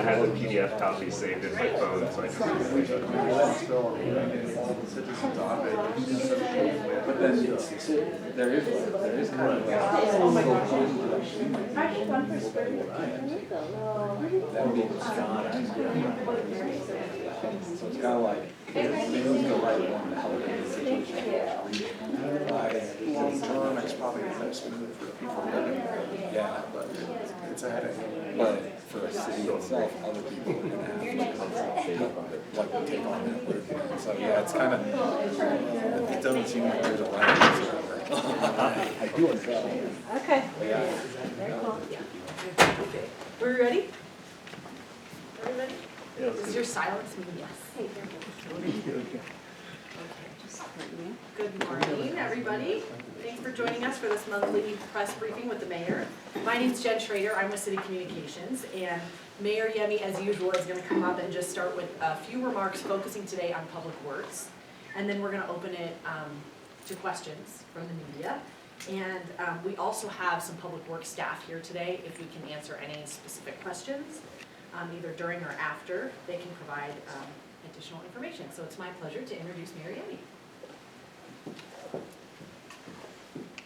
I had the PDF copy saved in my phone, so I can read it. But then there is kind of that means God. So it's kind of like they need the right one to help in the situation. Long-term, it's probably expensive for the people living there. Yeah, but It's a headache. But for the city itself, other people are gonna have to like take on that work. So yeah, it's kind of, it doesn't seem like there's a lot of answer. I do understand. Okay. Yeah. Very cool. Okay. We're ready? Everybody? Does your silence mean yes? Good morning, everybody. Thanks for joining us for this monthly press briefing with the mayor. My name's Jen Schrader. I'm with City Communications, and Mayor Yemi, as usual, is going to come up and just start with a few remarks focusing today on public works, and then we're going to open it to questions from the media. And we also have some public works staff here today. If we can answer any specific questions, either during or after, they can provide additional information. So it's my pleasure to introduce Mayor Yemi.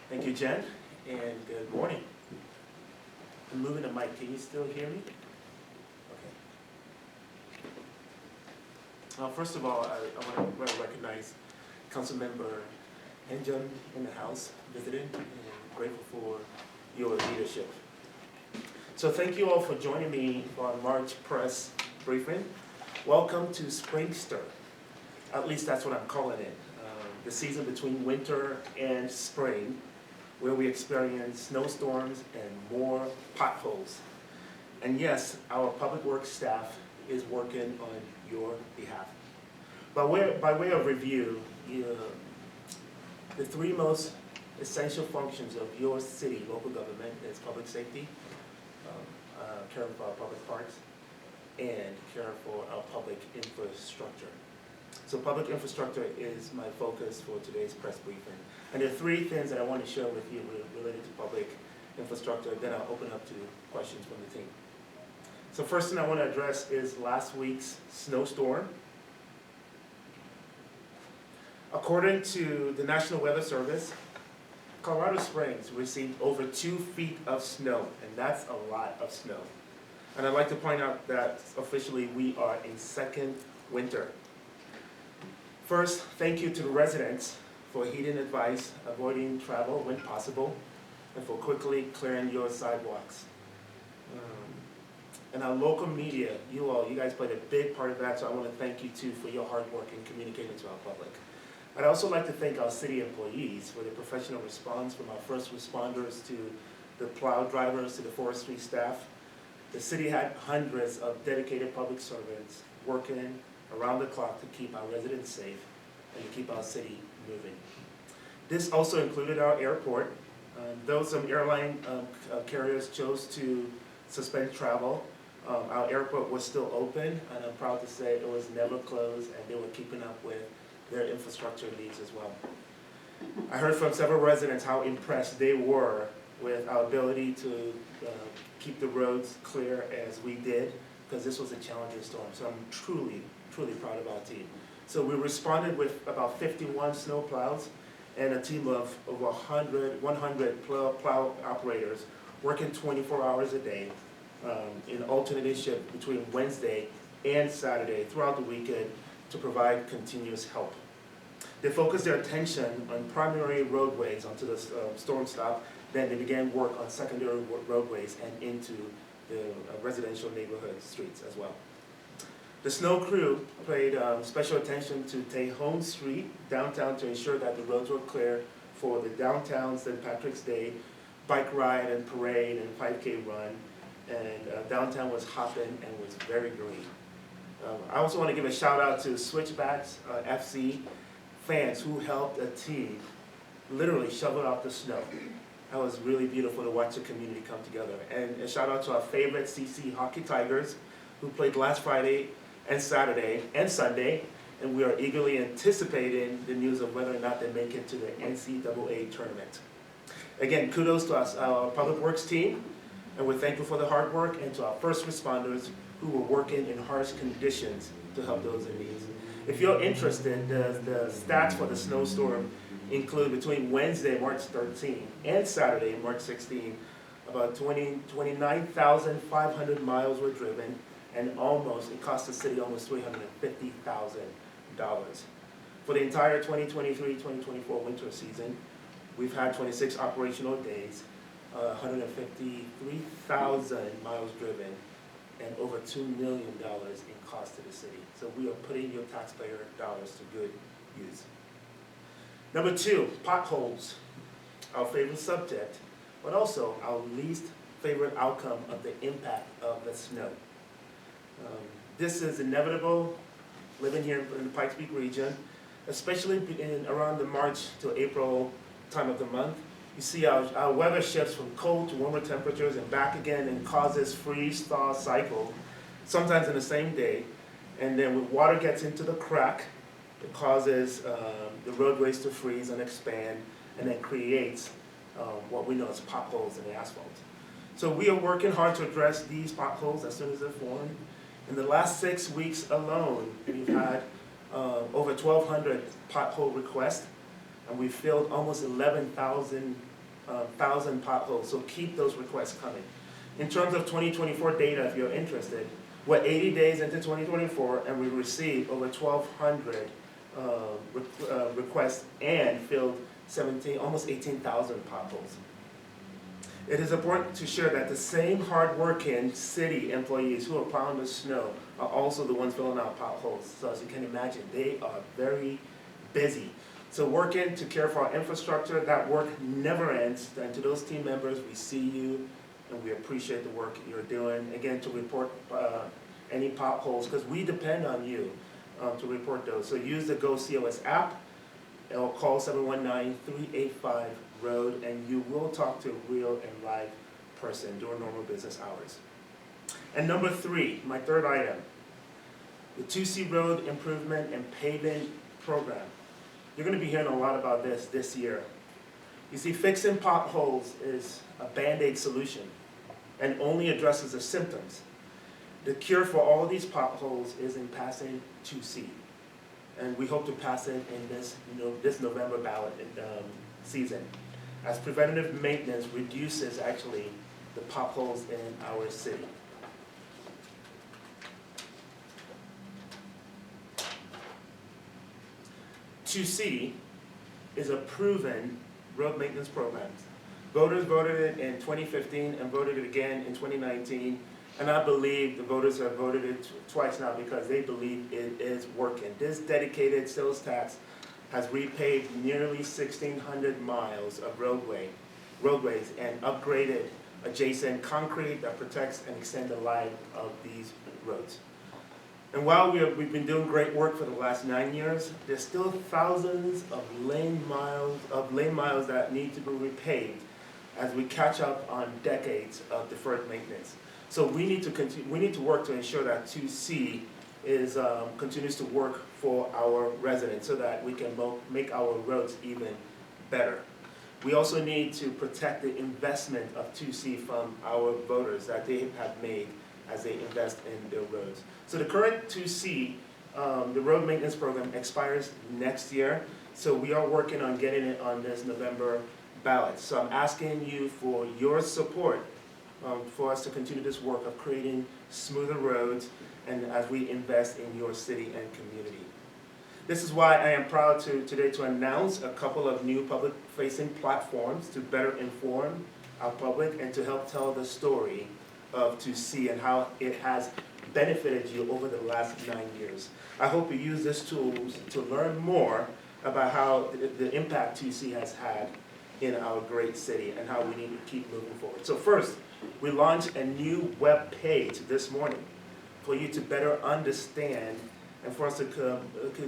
Thank you, Jen, and good morning. I'm moving the mic. Can you still hear me? Okay. First of all, I want to recognize Councilmember Henjum in the House visiting, and grateful for your leadership. So thank you all for joining me for our March press briefing. Welcome to Springster. At least that's what I'm calling it. The season between winter and spring, where we experience snowstorms and more potholes. And yes, our public works staff is working on your behalf. By way of review, the three most essential functions of your city, local government, is public safety, caring for our public parks, and caring for our public infrastructure. So public infrastructure is my focus for today's press briefing. And there are three things that I want to share with you related to public infrastructure, then I'll open up to questions from the team. So first thing I want to address is last week's snowstorm. According to the National Weather Service, Colorado Springs received over 2 feet of snow, and that's a lot of snow. And I'd like to point out that officially we are in second winter. First, thank you to the residents for heeding advice, avoiding travel when possible, and for quickly clearing your sidewalks. And our local media, you guys played a big part of that, so I want to thank you too for your hard work in communicating to our public. I'd also like to thank our city employees for their professional response, from our first responders to the plow drivers to the forestry staff. The city had hundreds of dedicated public servants working around the clock to keep our residents safe and to keep our city moving. This also included our airport. Though some airline carriers chose to suspend travel, our airport was still open, and I'm proud to say it was never closed, and they were keeping up with their infrastructure needs as well. I heard from several residents how impressed they were with our ability to keep the roads clear as we did, because this was a challenging storm. So I'm truly proud of our team. So we responded with about 51 snow plows and a team of over 100 plow operators working 24 hours a day in alternating shift between Wednesday and Saturday throughout the weekend to provide continuous help. They focused their attention on primary roadways until the storm stopped. Then they began work on secondary roadways and into the residential neighborhood streets as well. The snow crew paid special attention to Tejon Street downtown to ensure that the roads were clear for the downtown St. Patrick's Day bike ride and parade and 5K run. And downtown was hopping and was very green. I also want to give a shout out to Switchbacks FC fans who helped a team literally shovel out the snow. That was really beautiful to watch the community come together. And a shout out to our favorite CC Hockey Tigers, who played last Friday and Saturday and Sunday, and we are eagerly anticipating the news of whether or not they make it to the NCAA tournament. Again, kudos to our public works team, and we're thankful for the hard work, and to our first responders who were working in harsh conditions to help those in need. If you're interested, the stats for the snowstorm include between Wednesday, March 13, and Saturday, March 16, about 29,500 miles were driven, and it cost the city almost $350,000. For the entire 2023-2024 winter season, we've had 26 operational days, 153,000 miles driven, and over $2 million in cost to the city. So we are putting your taxpayer dollars to good use. Number 2, potholes, our favorite subject, but also our least favorite outcome of the impact of the snow. This is inevitable living here in the Pikes Peak region, especially around the March to April time of the month. You see our weather shifts from cold to warmer temperatures and back again, and causes freeze-thaw cycle, sometimes in the same day. And then when water gets into the crack, it causes the roadways to freeze and expand, and then creates what we know as potholes in the asphalt. So we are working hard to address these potholes as soon as they're formed. In the last 6 weeks alone, we've had over 1,200 pothole requests, and we've filled almost 11,000 potholes, so keep those requests coming. In terms of 2024 data, if you're interested, we're 80 days into 2024, and we received over 1,200 requests and filled almost 18,000 potholes. It is important to share that the same hard-working city employees who are plowing the snow are also the ones filling out potholes. So as you can imagine, they are very busy. So working to care for our infrastructure, that work never ends. And to those team members, we see you and we appreciate the work you're doing. Again, to report any potholes, because we depend on you to report those. So use the GoCOS app, or call 719-385-ROAD, and you will talk to a real and live person during normal business hours. And number 3, my third item, the 2C Road Improvement and Paving Program. You're going to be hearing a lot about this year. You see, fixing potholes is a Band-Aid solution and only addresses the symptoms. The cure for all of these potholes is in passing 2C. And we hope to pass it in this November ballot season, as preventative maintenance reduces actually the potholes in our city. (2C) is a proven road maintenance program. Voters voted it in 2015 and voted it again in 2019. And I believe the voters have voted it twice now because they believe it is working. This dedicated sales tax has repaved nearly 1,600 miles of roadways and upgraded adjacent concrete that protects and extends the life of these roads. And while we've been doing great work for the last 9 years, there's still thousands of lane miles that need to be repaved as we catch up on decades of deferred maintenance. So we need to work to ensure that 2C continues to work for our residents so that we can make our roads even better. We also need to protect the investment of 2C from our voters that they have made as they invest in their roads. So the current 2C, the road maintenance program, expires next year. So we are working on getting it on this November ballot. So I'm asking you for your support for us to continue this work of creating smoother roads and as we invest in your city and community. This is why I am proud today to announce a couple of new public-facing platforms to better inform our public and to help tell the story of 2C and how it has benefited you over the last 9 years. I hope you use this tool to learn more about how the impact 2C has had in our great city and how we need to keep moving forward. So first, we launched a new web page this morning for you to better understand and for us to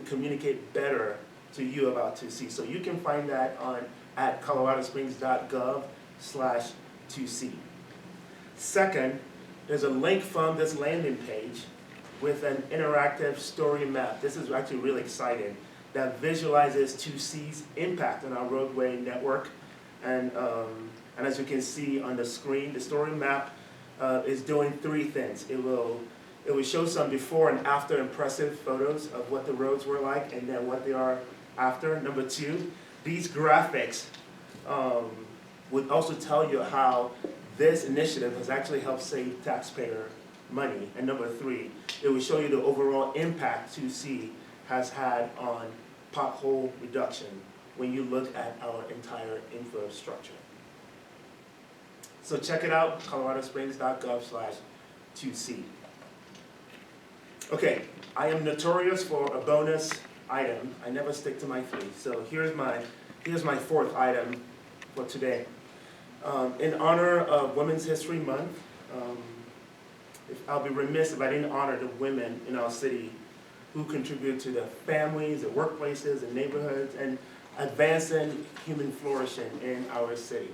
communicate better to you about 2C. So you can find that at coloradosprings.gov/2C. Second, there's a link from this landing page with an interactive story map. This is actually really exciting, that visualizes 2C's impact on our roadway network. And as you can see on the screen, the story map is doing 3 things. It It would show some before and after impressive photos of what the roads were like and then what they are after. Number 2, these graphics would also tell you how this initiative has actually helped save taxpayer money. And number 3, it would show you the overall impact 2C has had on pothole reduction when you look at our entire infrastructure. So check it out, coloradosprings.gov/2C. Okay, I am notorious for a bonus item. I never stick to my 3. So here's my 4th item for today. In honor of Women's History Month, I'll be remiss if I didn't honor the women in our city who contribute to the families, the workplaces, the neighborhoods, and advancing human flourishing in our city.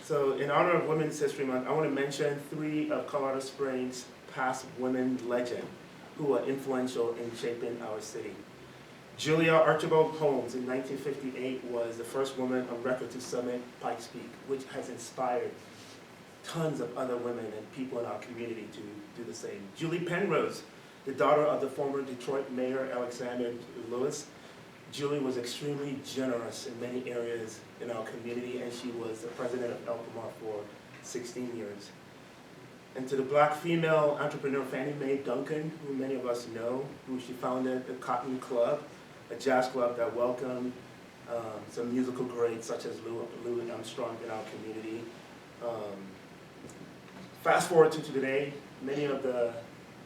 So in honor of Women's History Month, I want to mention 3 of Colorado Springs' past women legends who were influential in shaping our city. Julia Archibald Holmes in 1958 was the first woman on record to summit Pikes Peak, which has inspired tons of other women and people in our community to do the same. Julie Penrose, the daughter of the former Detroit Mayor Alexander Lewis. Julie was extremely generous in many areas in our community, and she was the president of Elpamar for 16 years. And to the Black female entrepreneur Fannie Mae Duncan, who many of us know, who she founded the Cotton Club, a jazz club that welcomed some musical greats such as Louis Armstrong in our community. Fast forward to today, many of the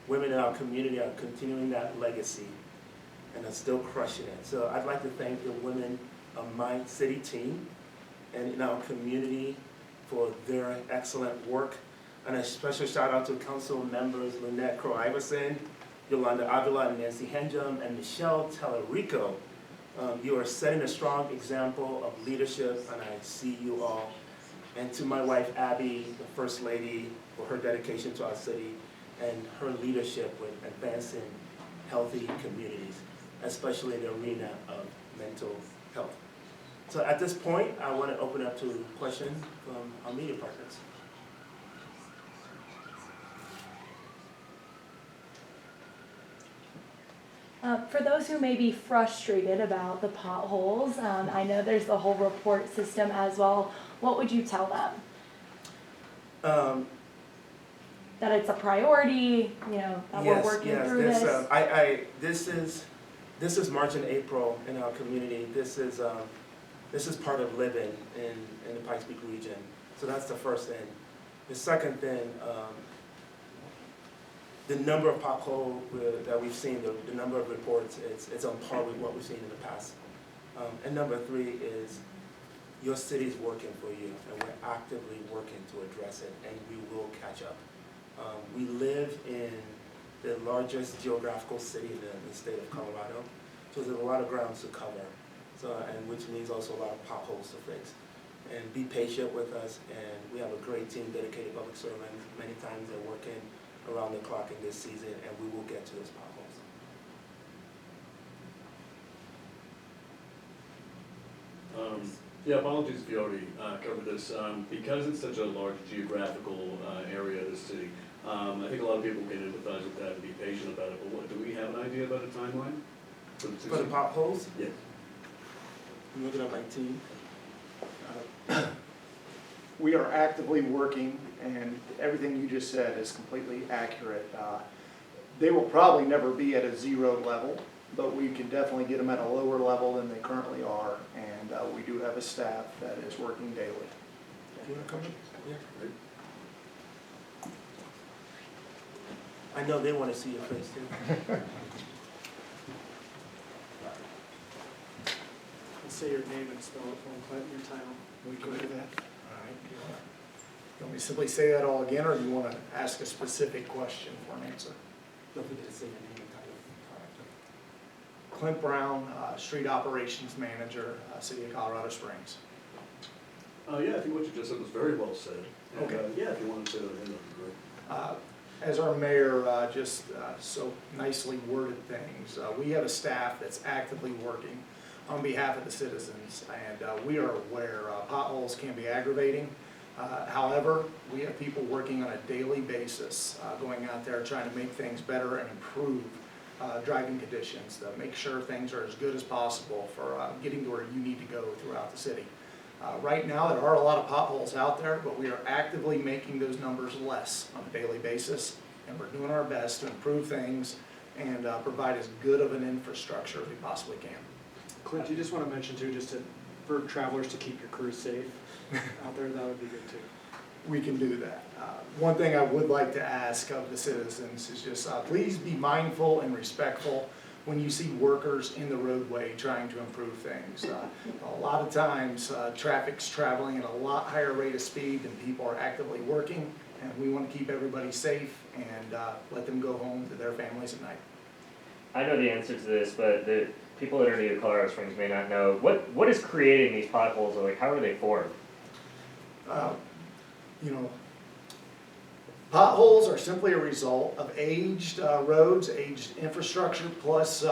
women in our community are continuing that legacy and are still crushing it. So I'd like to thank the women of my city team and in our community for their excellent work. And a special shout out to council members Lynette Crow-Iverson, Yolanda Avila, and Nancy Henjum, and Michelle Tellerico. You are setting a strong example of leadership, and I see you all. And to my wife Abby, the First Lady, for her dedication to our city and her leadership with advancing healthy communities, especially in the arena of mental health. So at this point, I want to open up to questions from our media partners. For those who may be frustrated about the potholes, I know there's the whole report system as well. What would you tell them? That it's a priority, that we're working through this? This is March and April in our community. This is part of living in the Pikes Peak region. So that's the first thing. The second thing, the number of potholes that we've seen, the number of reports, it's on par with what we've seen in the past. And number 3 is your city's working for you, and we're actively working to address it, and we will catch up. We live in the largest geographical city in the state of Colorado, so there's a lot of grounds to cover, and which means also a lot of potholes to fix. And be patient with us, and we have a great team, dedicated public servants. Many times they're working around the clock in this season, and we will get to those potholes. Yeah, apologies if you already covered this. Because it's such a large geographical area of the city, I think a lot of people can empathize with that and be patient about it, but do we have an idea about a timeline? For the potholes? Yes. I'm looking at my team. We are actively working, and everything you just said is completely accurate. They will probably never be at a 0 level, but we can definitely get them at a lower level than they currently are, and we do have a staff that is working daily. Do you want to come in? Yeah. I know they want to see your face too. Say your name and spell it for him, Clinton, your title. We go to that. All right. You want me to simply say that all again, or do you want to ask a specific question for an answer? Don't forget to say your name and title. Clint Brown, Street Operations Manager, City of Colorado Springs. Yeah, I think what you just said was very well said. And, Okay. yeah, if you want to say that again, that'd be great. As our mayor just so nicely worded things, we have a staff that's actively working on behalf of the citizens, and we are aware potholes can be aggravating, However, we have people working on a daily basis, going out there trying to make things better and improve driving conditions, to make sure things are as good as possible for getting to where you need to go throughout the city. Right now, there are a lot of potholes out there, but we are actively making those numbers less on a daily basis, and we're doing our best to improve things and provide as good of an infrastructure as we possibly can. Clint, you just want to mention too, for travelers to keep your crews safe out there, that would be good too. We can do that. One thing I would like to ask of the citizens is just please be mindful and respectful when you see workers in the roadway trying to improve things. A lot of times traffic's traveling at a lot higher rate of speed than people are actively working, and we want to keep everybody safe and let them go home to their families at night. I know the answer to this, but the people that are new to Colorado Springs may not know. What is creating these potholes, or like how are they formed? You know, potholes are simply a result of aged roads, aged infrastructure, plus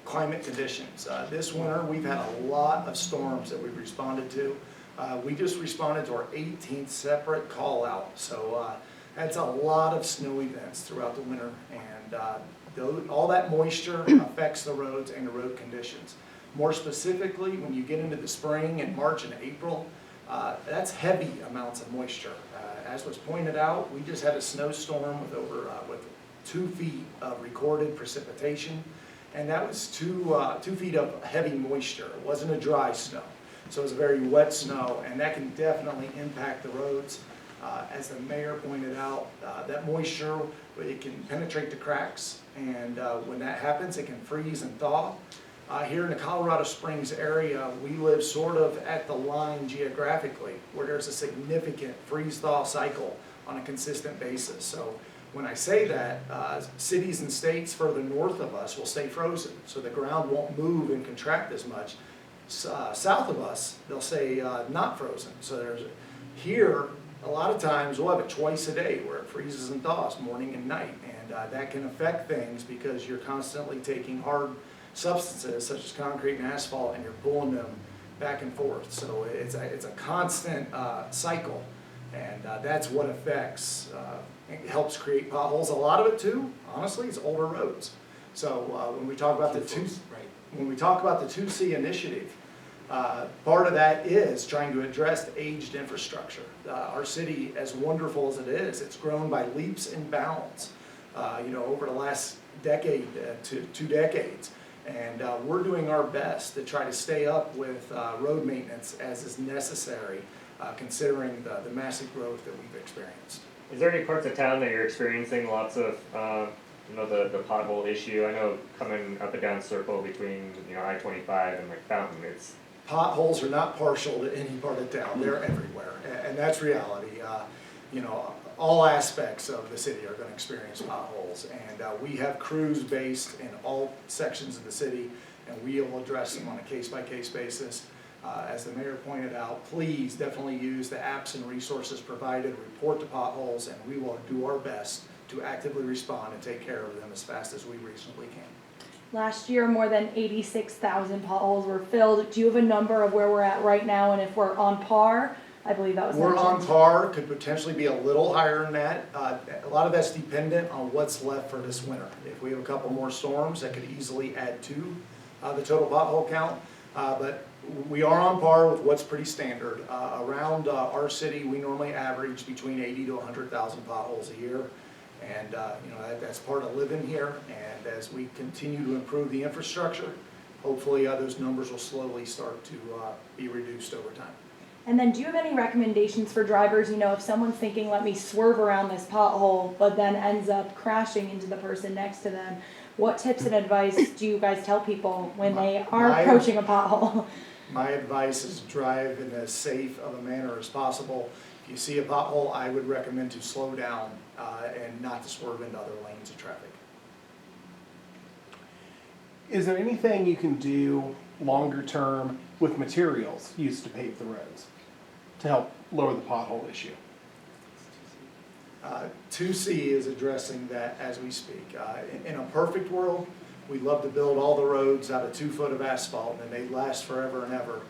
climate conditions. This winter, we've had a lot of storms that we've responded to. We just responded to our 18th separate call out, so that's a lot of snow events throughout the winter, and all that moisture affects the roads and the road conditions. More specifically, when you get into the spring and March and April, that's heavy amounts of moisture. As was pointed out, we just had a snowstorm with with 2 feet of recorded precipitation, and that was 2 feet of heavy moisture. It wasn't a dry snow, so it was very wet snow, and that can definitely impact the roads. As the mayor pointed out, that moisture, it can penetrate the cracks, and when that happens, it can freeze and thaw. Here in the Colorado Springs area, we live sort of at the line geographically where there's a significant freeze-thaw cycle on a consistent basis. So when I say that, cities and states further north of us will stay frozen, so the ground won't move and contract as much. South of us, they'll say not frozen. So here, a lot of times we'll have it twice a day where it freezes and thaws, morning and night, and that can affect things because you're constantly taking hard substances such as concrete and asphalt, and you're pulling them back and forth. So it's a constant cycle, and that's what affects, it helps create potholes. A lot of it too, honestly, is older roads. So when we talk about the 2C initiative, part of that is trying to address aged infrastructure. Our city, as wonderful as it is, it's grown by leaps and bounds, over the last decade to 2 decades. And we're doing our best to try to stay up with road maintenance as is necessary, considering the massive growth that we've experienced. Is there any parts of town that you're experiencing lots of, the pothole issue? I know coming up and down Circle between, I-25 and like Fountain, it's... Potholes are not partial to any part of town. They're everywhere, and that's reality. All aspects of the city are going to experience potholes, and we have crews based in all sections of the city, and we will address them on a case-by-case basis. As the mayor pointed out, please definitely use the apps and resources provided, report the potholes, and we will do our best to actively respond and take care of them as fast as we reasonably can. Last year, more than 86,000 potholes were filled. Do you have a number of where we're at right now and if we're on par? I believe that was We're mentioned. on par, could potentially be a little higher than that. A lot of that's dependent on what's left for this winter. If we have a couple more storms, that could easily add to the total pothole count. But we are on par with what's pretty standard. Around our city, we normally average between 80 to 100,000 potholes a year. And that's part of living here. And as we continue to improve the infrastructure, hopefully those numbers will slowly start to be reduced over time. And then do you have any recommendations for drivers, if someone's thinking, let me swerve around this pothole, but then ends up crashing into the person next to them? What tips and advice do you guys tell people when they are approaching a pothole? My advice is drive in as safe of a manner as possible. If you see a pothole, I would recommend to slow down and not to swerve into other lanes of traffic. Is there anything you can do longer term with materials used to pave the roads to help lower the pothole issue? 2C is addressing that as we speak. In a perfect world, we'd love to build all the roads out of 2 foot of asphalt and they last forever and ever.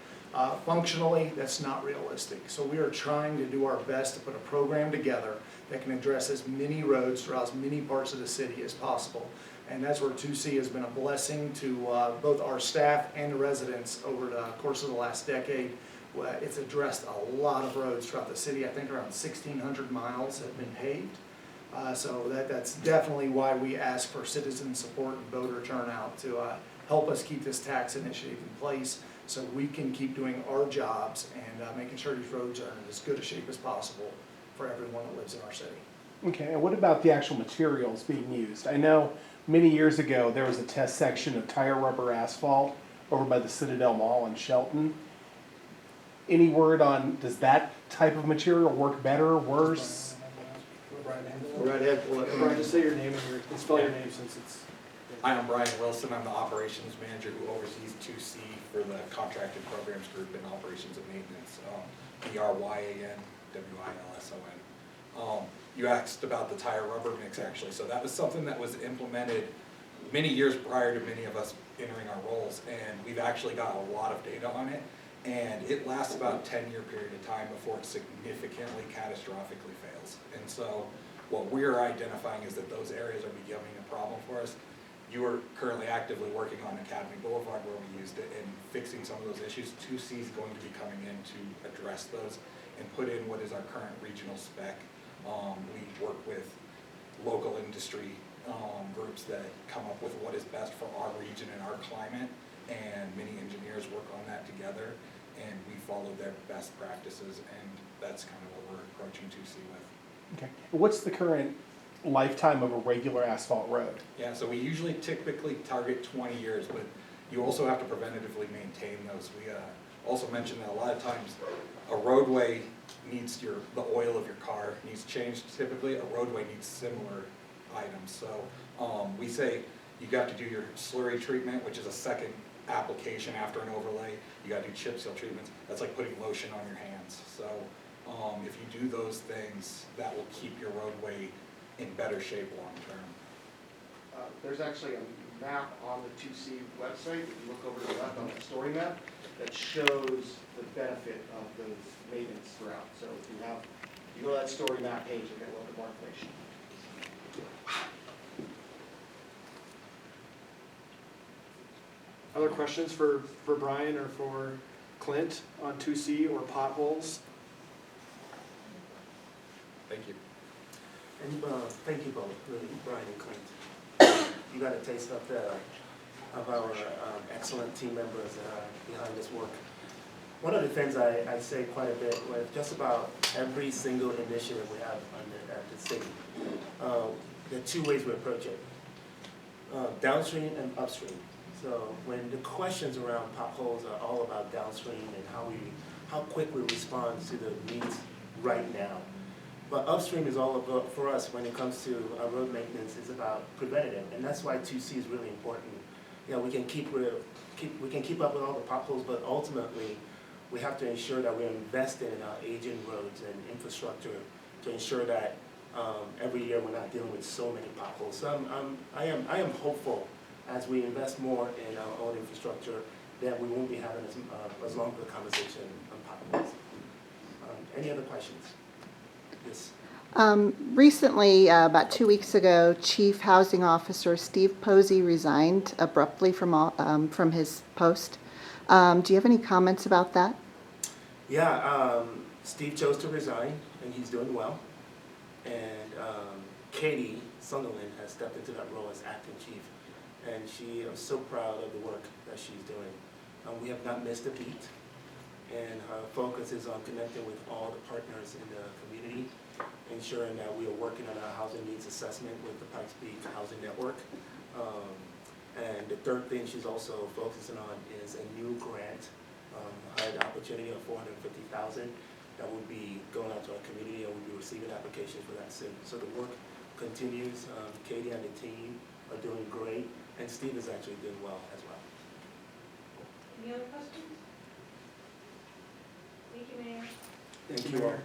Functionally, that's not realistic. So we are trying to do our best to put a program together that can address as many roads throughout as many parts of the city as possible. And that's where 2C has been a blessing to both our staff and the residents over the course of the last decade. It's addressed a lot of roads throughout the city. I think around 1,600 miles have been paved. So that's definitely why we ask for citizen support and voter turnout to help us keep this tax initiative in place so we can keep doing our jobs and making sure these roads are in as good a shape as possible for everyone that lives in our city. Okay, and what about the actual materials being used? I know many years ago there was a test section of tire rubber asphalt over by the Citadel Mall in Shelton. Any word on, does that type of material work better, worse? Go right ahead, we'll let Brian, just say your name and spell your name since it's. Hi, I'm Brian Wilson. I'm the operations manager who oversees 2C for the contracted programs group in operations and maintenance. BRYANWILSON. You asked about the tire rubber mix actually. So that was something that was implemented many years prior to many of us entering our roles, and we've actually got a lot of data on it. And it lasts about a 10-year period of time before it significantly, catastrophically fails. And so what we're identifying is that those areas are becoming a problem for us. You are currently actively working on Academy Boulevard where we used it and fixing some of those issues. 2C is going to be coming in to address those and put in what is our current regional spec. We work with local industry groups that come up with what is best for our region and our climate, and many engineers work on that together, and we follow their best practices, and that's kind of what we're approaching 2C with. Okay. What's the current lifetime of a regular asphalt road? Yeah, so we usually typically target 20 years, but you also have to preventatively maintain those. We also mentioned that a lot of times a roadway needs the oil of your car needs changed. Typically a roadway needs similar items. So we say you got to do your slurry treatment, which is a second application after an overlay. You got to do chip seal treatments. That's like putting lotion on your hands. So if you do those things, that will keep your roadway in better shape long term. There's actually a map on the 2C website, if you look over to the left on the story map, that shows the benefit of those maintenance throughout. So if you go to that story map page, you'll get a little bit more information. Other questions for Brian or for Clint on 2C or potholes? Thank you. And thank you both, really, Brian and Clint. You got a taste of our excellent team members behind this work. One of the things I say quite a bit with just about every single initiative we have at the city, there are two ways we approach it, downstream and upstream. So when the questions around potholes are all about downstream and how quick we respond to the needs right now. But upstream is all about, for us, when it comes to road maintenance, is about preventative, and that's why 2C is really important. You know, we can keep up with all the potholes, but ultimately, we have to ensure that we're investing in our aging roads and infrastructure to ensure that every year we're not dealing with so many potholes. So I am hopeful as we invest more in our own infrastructure that we won't be having as long of a conversation on potholes. Any other questions? Yes. Recently, about 2 weeks ago, Chief Housing Officer Steve Posey resigned abruptly from his post. Do you have any comments about that? Yeah, Steve chose to resign, and he's doing well. And Katie Sunderland has stepped into that role as acting chief, and I'm so proud of the work that she's doing. We have not missed a beat, and her focus is on connecting with all the partners in the community, ensuring that we are working on our housing needs assessment with the Pikes Peak Housing Network. And the third thing she's also focusing on is a new grant. I had the opportunity of $450,000 that will be going out to our community, and we'll be receiving applications for that soon. So the work continues. Katie and the team are doing great, and Steve is actually doing well as well. Any other questions? Thank you, Mayor. Thank you all.